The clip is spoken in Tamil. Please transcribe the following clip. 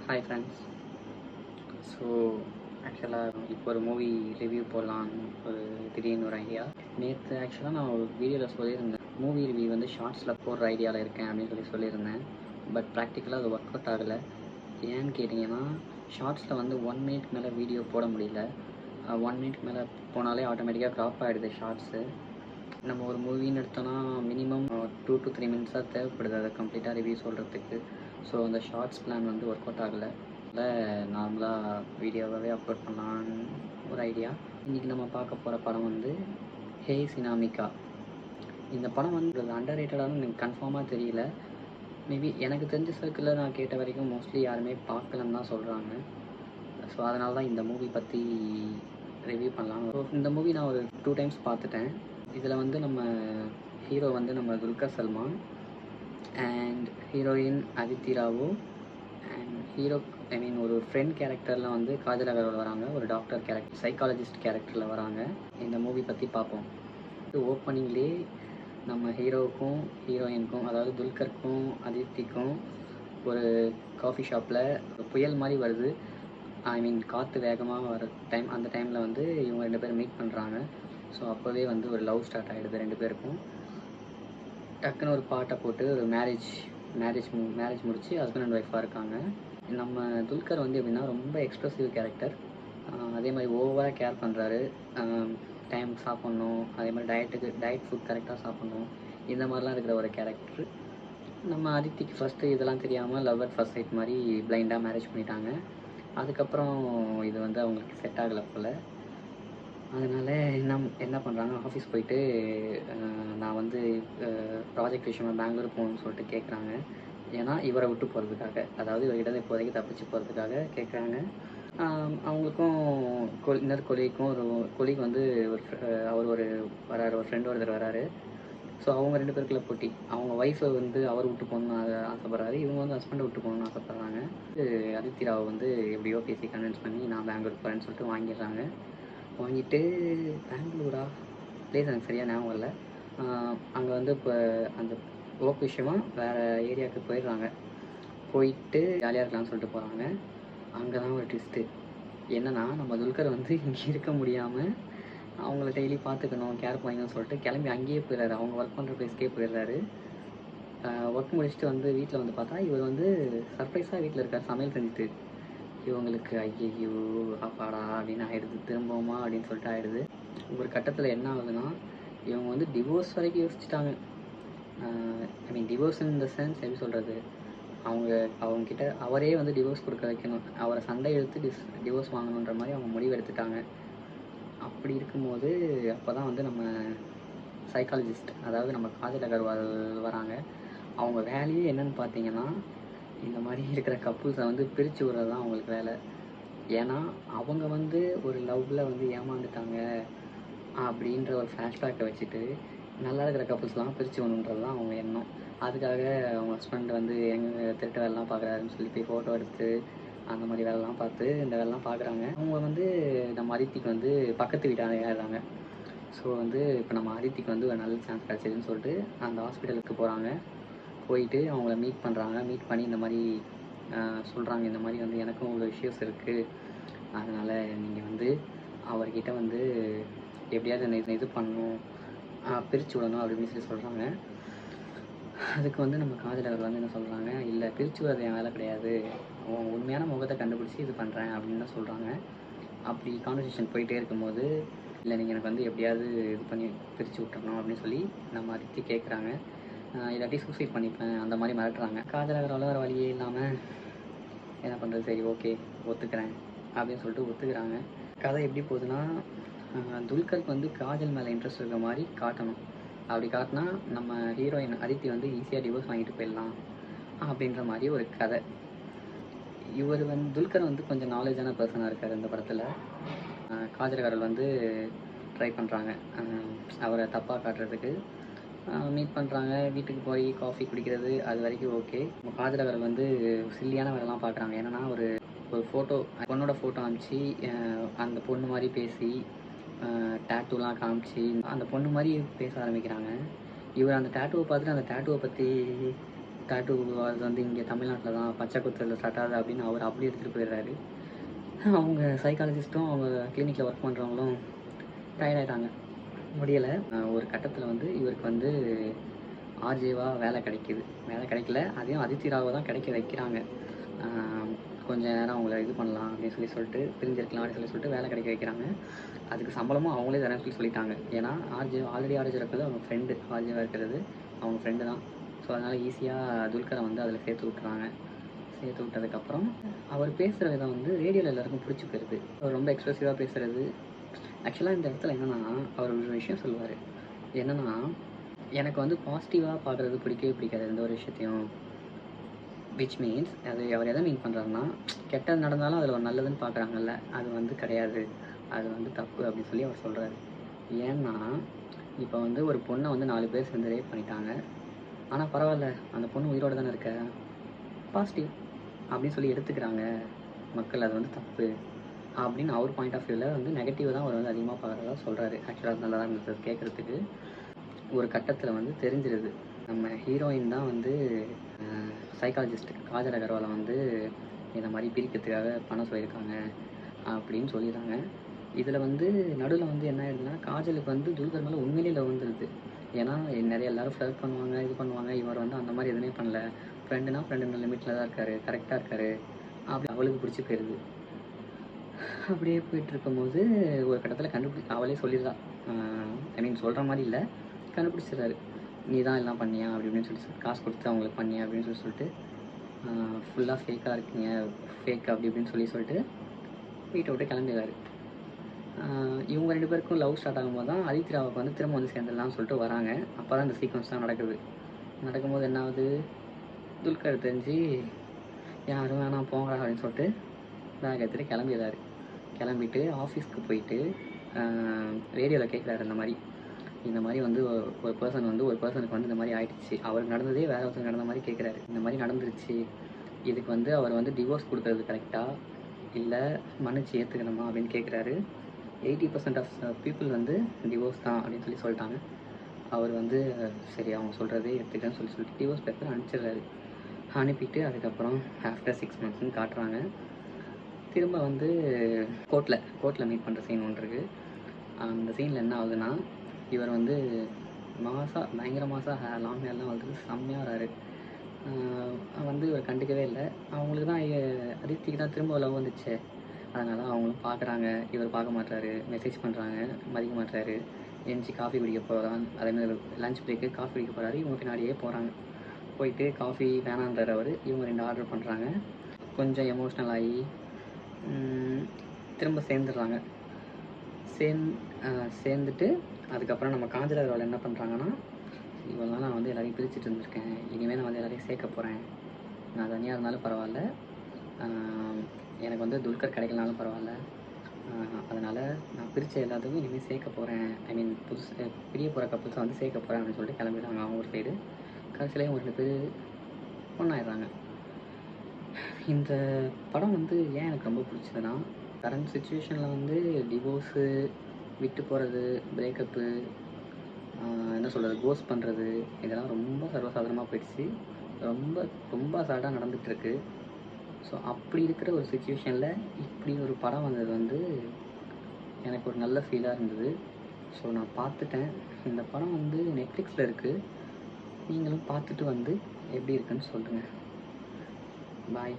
Hi friends. ஸோ ஆக்சுவலாக இப்போ ஒரு மூவி ரிவ்யூ போடலான்னு திடீர்னு ஒரு ஐடியா. நேற்று ஆக்சுவலாக நான் ஒரு வீடியோவில் சொல்லியிருந்தேன், மூவி ரிவ்யூ வந்து ஷார்ட்ஸில் போடுற ஐடியாவில் இருக்கேன் அப்படின்னு சொல்லியிருந்தேன். பட் ப்ராக்டிக்கலாக அது ஒர்க் அவுட் ஆகலை. ஏன்னு கேட்டிங்கன்னா, ஷார்ட்ஸில் வந்து 1 மினிட் மேலே வீடியோ போட முடியல. 1 மினிட் மேலே போனாலே ஆட்டோமேட்டிக்காக க்ராப் ஆகிடுது ஷார்ட்ஸு. நம்ம ஒரு மூவின்னு எடுத்தோன்னா மினிமம் 2 to 3 மினிட்ஸாக தேவைப்படுது அதை கம்ப்ளீட்டாக ரிவ்யூ சொல்கிறதுக்கு. ஸோ அந்த ஷார்ட்ஸ் பிளான் வந்து ஒர்க் அவுட் ஆகலை. நார்மலாக வீடியோவாகவே அப்லோட் பண்ணலான்னு ஒரு ஐடியா. இன்றைக்கி நம்ம பார்க்க போகிற படம் வந்து ஹே சினாமிகா. இந்த படம் வந்து அண்டர் ரேட்டடானு எனக்கு கன்ஃபார்மாக தெரியல. மேபி எனக்கு தெரிஞ்ச சர்க்கிளில் நான் கேட்ட வரைக்கும் மோஸ்ட்லி யாருமே பார்க்கலன்னு தான் சொல்கிறாங்க. ஸோ அதனால தான் இந்த மூவி பற்றி ரிவ்யூ பண்ணலாம். ஸோ இந்த மூவி நான் ஒரு 2 டைம்ஸ் பார்த்துட்டேன். இதில் வந்து நம்ம ஹீரோ வந்து நம்ம Dulquer Salmaan and heroine Aditi Rao and hero ஒரு ஃப்ரெண்ட் கேரக்டரில் வந்து காஜல் அகர்வால் வராங்க. ஒரு டாக்டர் கேரக்டர், சைக்காலஜிஸ்ட் கேரக்டரில் வராங்க. இந்த மூவி பற்றி பார்ப்போம். ஓப்பனிங்லேயே நம்ம ஹீரோவுக்கும் ஹீரோயினுக்கும், அதாவது துல்கருக்கும் அதித்திக்கும் ஒரு காஃபி ஷாப்பில் புயல் மாதிரி வருது. காற்று வேகமாக வர டைம். அந்த டைமில் வந்து இவங்க 2 பேரும் மீட் பண்ணுறாங்க. ஸோ அப்போவே வந்து ஒரு லவ் ஸ்டார்ட் ஆகிடுது 2 பேருக்கும். டக்குன்னு ஒரு பாட்டை போட்டு ஒரு மேரேஜ் முடித்து ஹஸ்பண்ட் அண்ட் ஒய்ஃபாக இருக்காங்க. நம்ம துல்கர் வந்து எப்படின்னா ரொம்ப எக்ஸ்ப்ரெசிவ் கேரக்டர். அதே மாதிரி ஓவராக கேர் பண்ணுறாரு. டைம் சாப்பிட்ணும், அதே மாதிரி டயட் ஃபுட் கரெக்டாக சாப்பிட்ணும், இந்த மாதிரிலாம் இருக்கிற ஒரு கேரக்டர். நம்ம அதித்திக்கு ஃபஸ்ட்டு இதெல்லாம் தெரியாமல் லவ் அட் ஃபர்ஸ்ட் சைட் மாதிரி பிளைண்டாக மேரேஜ் பண்ணிட்டாங்க. அதுக்கப்புறம் இது வந்து அவங்களுக்கு செட் ஆகலை போல். அதனால் என்ன பண்ணுறாங்க, ஆஃபீஸ் போயிட்டு நான் வந்து ப்ராஜெக்ட் விஷயமா பெங்களூர் போகணுன்னு சொல்லிட்டு கேட்குறாங்க. ஏன்னா இவரை விட்டு போகிறதுக்காக, அதாவது இவர்கிட்ட இப்போதைக்கு தப்பிச்சு போகிறதுக்காக கேட்குறாங்க. அவங்களுக்கும் இன்னொரு கொலீக் வந்து அவர் வராரு, ஒரு ஃப்ரெண்ட் ஒருத்தர் வராரு. ஸோ அவங்க 2 பேருக்குள்ள போட்டி. அவங்க ஒய்ஃபை வந்து அவர் விட்டு போகணுன்னு ஆசைப்பட்றாரு, இவங்க வந்து ஹஸ்பண்டை விட்டு போகணுன்னு ஆசைப்பட்றாங்க. அதித்தி ராவ் வந்து எப்படியோ பேசி கன்வின்ஸ் பண்ணி நான் பெங்களூர் போகிறேன்னு சொல்லிட்டு வாங்கிடுறாங்க. வாங்கிட்டு பெங்களூரா பிளேஸ் எனக்கு சரியாக ஞாபகம் இல்லை. அங்கே வந்து இப்போ அந்த ஒர்க் விஷயமா வேறு ஏரியாவுக்கு போயிடுறாங்க. போயிட்டு ஜாலியாக இருக்கலாம்னு சொல்லிட்டு போகிறாங்க. அங்கே தான் ஒரு ட்விஸ்ட்டு. என்னென்னா, நம்ம துல்கர் வந்து இங்கே இருக்க முடியாமல் அவங்கள டெய்லி பார்த்துக்கணும், கேர் பண்ணிக்கணும்னு சொல்லிட்டு கிளம்பி அங்கேயே போயிடுறாரு. அவங்க ஒர்க் பண்ணுற பிளேஸ்க்கே போயிடுறாரு. ஒர்க் முடிச்சுட்டு வந்து வீட்டில் வந்து பார்த்தா இவர் வந்து சர்ப்ரைஸாக வீட்டில் இருக்கார் சமையல் செஞ்சுட்டு. இவங்களுக்கு ஐயையோ அப்பாடா அப்படின்னு ஆகிடுது. திரும்பவுமா அப்படின்னு சொல்லிட்டு ஆகிடுது. ஒரு கட்டத்தில் என்ன ஆகுதுன்னா, இவங்க வந்து டிவோர்ஸ் வரைக்கும் யோசிச்சுட்டாங்க. டிவோர்ஸ் இன் த சென்ஸ் எப்படி சொல்கிறது, அவங்கக்கிட்ட அவரே வந்து டிவோர்ஸ் கொடுக்க வைக்கணும், அவரை சண்டை எடுத்து டிவோர்ஸ் வாங்கணுன்ற மாதிரி அவங்க முடிவு எடுத்துட்டாங்க. அப்படி இருக்கும்போது அப்போ தான் வந்து நம்ம சைக்காலஜிஸ்ட், அதாவது நம்ம காஜல் அகர்வால் வராங்க. அவங்க வேலையே என்னன்னு பார்த்தீங்கன்னா, இந்த மாதிரி இருக்கிற கப்புள்ஸை வந்து பிரித்து விடுறது தான் அவங்களுக்கு வேலை. ஏன்னா அவங்க வந்து ஒரு லவ்வில் வந்து ஏமாந்துட்டாங்க அப்படின்ற ஒரு ஃப்ளாஷ்பேக்கை வச்சுட்டு நல்லா இருக்கிற கப்புள்ஸ்லாம் பிரித்து விடணுன்றது தான் அவங்க எண்ணம். அதுக்காக அவங்க ஹஸ்பண்ட் வந்து எங்கே திருட்டு வேலைலாம் பார்க்குறாருன்னு சொல்லி போய் ஃபோட்டோ எடுத்து அந்த மாதிரி வேலைலாம் பார்த்து இந்த வேலைலாம் பார்க்குறாங்க. அவங்க வந்து நம்ம அதித்திக்கு வந்து பக்கத்து வீட்டாக ஆயிடுறாங்க. ஸோ வந்து இப்போ நம்ம அதித்திக்கு வந்து ஒரு நல்ல சான்ஸ் கிடச்சிதுன்னு சொல்லிட்டு அந்த ஹாஸ்பிட்டலுக்கு போகிறாங்க. போயிட்டு அவங்கள மீட் பண்ணுறாங்க. மீட் பண்ணி இந்த மாதிரி சொல்கிறாங்க, இந்த மாதிரி வந்து எனக்கும் ஒரு இஷ்யூஸ் இருக்குது, அதனால் நீங்கள் வந்து அவர்கிட்ட வந்து எப்படியாவது இது பண்ணணும், பிரித்து விடணும் அப்படின்னு சொல்லி சொல்கிறாங்க. அதுக்கு வந்து நம்ம காஜல் அவர் வந்து என்ன சொல்கிறாங்க, இல்லை பிரித்து விடுறது என் வேலை கிடையாது, அவங்க உண்மையான முகத்தை கண்டுபிடிச்சி இது பண்ணுறேன் அப்படின்னு தான் சொல்கிறாங்க. அப்படி கான்வர்சேஷன் போயிட்டே இருக்கும்போது, இல்லை நீங்கள் எனக்கு வந்து எப்படியாவது இது பண்ணி பிரித்து விட்டுறணும் அப்படின்னு சொல்லி நம்ம அதித்தி கேட்குறாங்க. இல்லாட்டி சூசைட் பண்ணிப்பேன் அந்த மாதிரி மிரட்டுறாங்க. காஜல் அகர்வால் வேறு வழியே இல்லாமல் என்ன பண்ணுறது, சரி ஓகே ஒத்துக்கிறேன் அப்படின்னு சொல்லிட்டு ஒத்துக்கிறாங்க. கதை எப்படி போகுதுன்னா, துல்கருக்கு வந்து காஜல் மேலே இன்ட்ரெஸ்ட் இருக்கிற மாதிரி காட்டணும். அப்படி காட்டினா நம்ம ஹீரோயின் அதித்தி வந்து ஈஸியாக டிவோர்ஸ் வாங்கிட்டு போயிடலாம் அப்படின்ற மாதிரி ஒரு கதை. இவர் வந்து துல்கர் வந்து கொஞ்சம் நாலேஜான பர்சனாக இருக்கார் இந்த படத்தில். காஜல் அகர்வால் வந்து ட்ரை பண்ணுறாங்க அவரை தப்பாக காட்டுறதுக்கு. மீட் பண்ணுறாங்க, வீட்டுக்கு போய் காஃபி குடிக்கிறது அது வரைக்கும் ஓகே. காஜல் அகர்வால் வந்து சில்லியான வேலைலாம் பார்க்குறாங்க. என்னென்னா ஒரு ஃபோட்டோ, பொண்ணோட ஃபோட்டோ அனுப்பிச்சி அந்த பொண்ணு மாதிரி பேசி டேட்டூலாம் காமிச்சு அந்த பொண்ணு மாதிரி பேச ஆரம்பிக்கிறாங்க. இவர் அந்த டேட்டூவை பார்த்துட்டு அந்த டேட்டூவை பற்றி டாட்டூ அது வந்து இங்கே தமிழ்நாட்டில் தான் பச்சை குத்தலில் ஸ்டார்ட் ஆகுது அப்படின்னு அவர் அப்படி எடுத்துகிட்டு போயிடுறாரு. அவங்க சைக்காலஜிஸ்ட்டும் அவங்க கிளினிக்கில் ஒர்க் பண்ணுறவங்களும் டயர்டாயிட்டாங்க, முடியலை. ஒரு கட்டத்தில் வந்து இவருக்கு வந்து ஆர்ஜேவாக வேலை கிடைக்கிது. வேலை கிடைக்கல, அதையும் அதித்தி ராவை தான் கிடைக்க வைக்கிறாங்க. கொஞ்ச நேரம் அவங்கள இது பண்ணலாம் அப்படின்னு சொல்லிட்டு பிரிஞ்சிருக்கலாம் அப்படின்னு சொல்லிட்டு வேலை கிடைக்க வைக்கிறாங்க. அதுக்கு சம்பளமும் அவங்களே தரேன்னு சொல்லிட்டாங்க. ஏன்னா ஆல்ரெடி ஆர்ஜே இருக்கிறது அவங்க ஃப்ரெண்டு, ஆர்ஜேவாக இருக்கிறது அவங்க ஃப்ரெண்டு தான். ஸோ அதனால் ஈஸியாக துல்கரை வந்து அதில் சேர்த்து விட்டுறாங்க. சேர்த்து விட்டதுக்கப்புறம் அவர் பேசுகிற விதம் வந்து ரேடியோவில் எல்லாருக்கும் பிடிச்சி போயிடுது. அவர் ரொம்ப எக்ஸ்ப்ரெசிவாக பேசுகிறது. ஆக்சுவலாக இந்த இடத்துல என்னென்னா, அவர் ஒரு விஷயம் சொல்லுவார். என்னென்னா, எனக்கு வந்து பாசிட்டிவாக பார்க்குறது பிடிக்கவே பிடிக்காது எந்த ஒரு விஷயத்தையும். விச் மீன்ஸ் அது அவர் எதை மீன் பண்ணுறாருன்னா, கெட்டது நடந்தாலும் அதில் ஒரு நல்லதுன்னு பார்க்குறாங்கல்ல, அது வந்து கிடையாது, அது வந்து தப்பு அப்படின்னு சொல்லி அவர் சொல்கிறாரு. ஏன்னா இப்போ வந்து ஒரு பொண்ணை வந்து 4 பேர் சேர்ந்து ரேப் பண்ணிட்டாங்க. ஆனால் பரவாயில்ல, அந்த பொண்ணு உயிரோடு தானே இருக்க, பாசிட்டிவ் அப்படின்னு சொல்லி எடுத்துக்கிறாங்க மக்கள். அது வந்து தப்பு அப்படின்னு அவர் பாயிண்ட் ஆஃப் வியூவில் வந்து நெகட்டிவ் தான் அவர் வந்து அதிகமாக பார்க்குறதா சொல்கிறாரு. ஆக்சுவலாக நல்லா தான் இருந்தது கேட்குறதுக்கு. ஒரு கட்டத்தில் வந்து தெரிஞ்சிருது, நம்ம ஹீரோயின் தான் வந்து சைக்காலஜிஸ்ட் காஜல் அகர்வாலை வந்து இந்த மாதிரி பிரிக்கிறதுக்காக பணம் சொல்லியிருக்காங்க அப்படின்னு சொல்லிடுறாங்க. இதில் வந்து நடுவில் வந்து என்ன ஆயிடுதுன்னா, காஜலுக்கு வந்து துல்கர் மேலே உண்மையிலே லவ் வந்துடுது. ஏன்னா நிறைய எல்லாரும் ஃப்ளர்ட் பண்ணுவாங்க, இது பண்ணுவாங்க, இவர் வந்து அந்த மாதிரி எதுவுமே பண்ணல, ஃப்ரெண்டுனா ஃப்ரெண்டு லிமிட்டில் தான் இருக்கார், கரெக்டாக இருக்கார் அப்படி அவளுக்கு பிடிச்சி போயிடுது. அப்படியே போயிட்டு இருக்கும்போது ஒரு கட்டத்தில் அவளே சொல்லிடுறா, ஐ மீன் சொல்கிற மாதிரி இல்லை, கண்டுபிடிச்சிடுறாரு. நீ தான் எல்லாம் பண்ணியா அப்படி இப்படின்னு சொல்லி காசு கொடுத்து அவங்களுக்கு பண்ணியா அப்படின்னு சொல்லிட்டு ஃபுல்லாக ஃபேக்காக இருக்கீங்க, ஃபேக் அப்படி இப்படின்னு சொல்லிட்டு வீட்டை விட்டு கிளம்பிடுறாரு. இவங்க 2 பேருக்கும் லவ் ஸ்டார்ட் ஆகும்போது தான் அதித்தி ராவுக்கு வந்து திரும்ப வந்து சேர்ந்துடலாம்னு சொல்லிட்டு வராங்க. அப்போ தான் இந்த சீக்வன்ஸ் தான் நடக்குது. நடக்கும்போது என்ன ஆகுது, துல்கர் தெரிஞ்சு யாரும் வேணாம் போங்க அப்படின்னு சொல்லிட்டு பேக் எடுத்துகிட்டு கிளம்பிடுறாரு. கிளம்பிட்டு ஆஃபீஸ்க்கு போயிட்டு ரேடியோவில் கேட்குறாரு, இந்த மாதிரி வந்து ஒரு பர்சனுக்கு வந்து இந்த மாதிரி ஆயிடுச்சு, அவருக்கு நடந்ததே வேற ஒருத்தருக்கு நடந்த மாதிரி கேட்குறாரு. இந்த மாதிரி நடந்துருச்சு, இதுக்கு வந்து அவர் வந்து டிவோர்ஸ் கொடுக்கறது கரெக்டாக இல்லை மன்னிச்சு ஏற்றுக்கணுமா அப்படின்னு கேட்குறாரு. 80% ஆஃப் பீப்புள் வந்து டிவோர்ஸ் தான் அப்படின்னு சொல்லிட்டாங்க. அவர் வந்து சரி அவங்க சொல்கிறதே எடுத்துக்கன்னு சொல்லிட்டு டிவோர்ஸ் பேப்பர் அனுப்பிச்சிடுறாரு. அனுப்பிட்டு அதுக்கப்புறம் ஆஃப்டர் 6 monthsன்னு காட்டுறாங்க. திரும்ப வந்து கோர்ட்டில் மீட் பண்ணுற சீன் ஒன்று இருக்குது. அந்த சீனில் என்ன ஆகுதுன்னா, இவர் வந்து பயங்கர மாசாக லாங் ஹேர்லாம் வந்து செம்மையாக வராரு. வந்து இவர் கண்டுக்கவே இல்லை. அவங்களுக்கு தான் அதித்திக்கு தான் திரும்ப லவ் வந்துச்சு, அதனால் அவங்களும் பார்க்குறாங்க, இவர் பார்க்க மாட்டாரு, மெசேஜ் பண்ணுறாங்க, மதிக்க மாட்டாரு. எந்திச்சி காஃபி குடிக்க போகிறான், அதேமாதிரி லஞ்ச் பிரேக்கு காஃபி குடிக்க போகிறாரு, இவங்க பின்னாடியே போகிறாங்க. போயிட்டு காஃபி வேணான்றார் அவர், இவங்க 2 ஆர்டர் பண்ணுறாங்க. கொஞ்சம் எமோஷ்னல் ஆகி திரும்ப சேர்ந்துடுறாங்க. சேர்ந்துட்டு அதுக்கப்புறம் நம்ம காஞ்சல் அகர்வால் என்ன பண்ணுறாங்கன்னா, இவ்வளோ நாள் நான் வந்து எல்லாரையும் பிரிச்சுட்டு இருந்திருக்கேன், இனிமேல் நான் வந்து எல்லாரையும் சேர்க்க போகிறேன், நான் தனியாக இருந்தாலும் பரவாயில்ல, எனக்கு வந்து துல்கர் கிடைக்கலனாலும் பரவாயில்ல, அதனால் நான் பிரித்த எல்லாத்துக்கும் இனிமேல் சேர்க்க போகிறேன், ஐ மீன் பிரிய போகிற கப்புள்ஸை வந்து சேர்க்க போகிறேன் அப்படின்னு சொல்லிட்டு கிளம்பிடுறாங்க அவங்க ஒரு சைடு. கடைசியிலேயே அவங்க 2 பேர் ஒன்றாயிடுறாங்க. இந்த படம் வந்து ஏன் எனக்கு ரொம்ப பிடிச்சதுன்னா, கரண்ட் சுச்சுவேஷனில் வந்து டிவோர்ஸு, விட்டு போகிறது, பிரேக்கப்பு, என்ன சொல்கிறது, கோஸ்ட் பண்ணுறது, இதெல்லாம் ரொம்ப சர்வசாதாரணமாக போயிடுச்சு. ரொம்ப ரொம்ப அசால்ட்டாக நடந்துகிட்ருக்கு. ஸோ அப்படி இருக்கிற ஒரு சுச்சுவேஷனில் இப்படி ஒரு படம் வந்தது வந்து எனக்கு ஒரு நல்ல ஃபீலாக இருந்தது. ஸோ நான் பார்த்துட்டேன். இந்த படம் வந்து நெட்ஃப்ளிக்ஸில் இருக்குது. நீங்களும் பார்த்துட்டு வந்து எப்படி இருக்குன்னு சொல்லுங்கள். பாய்.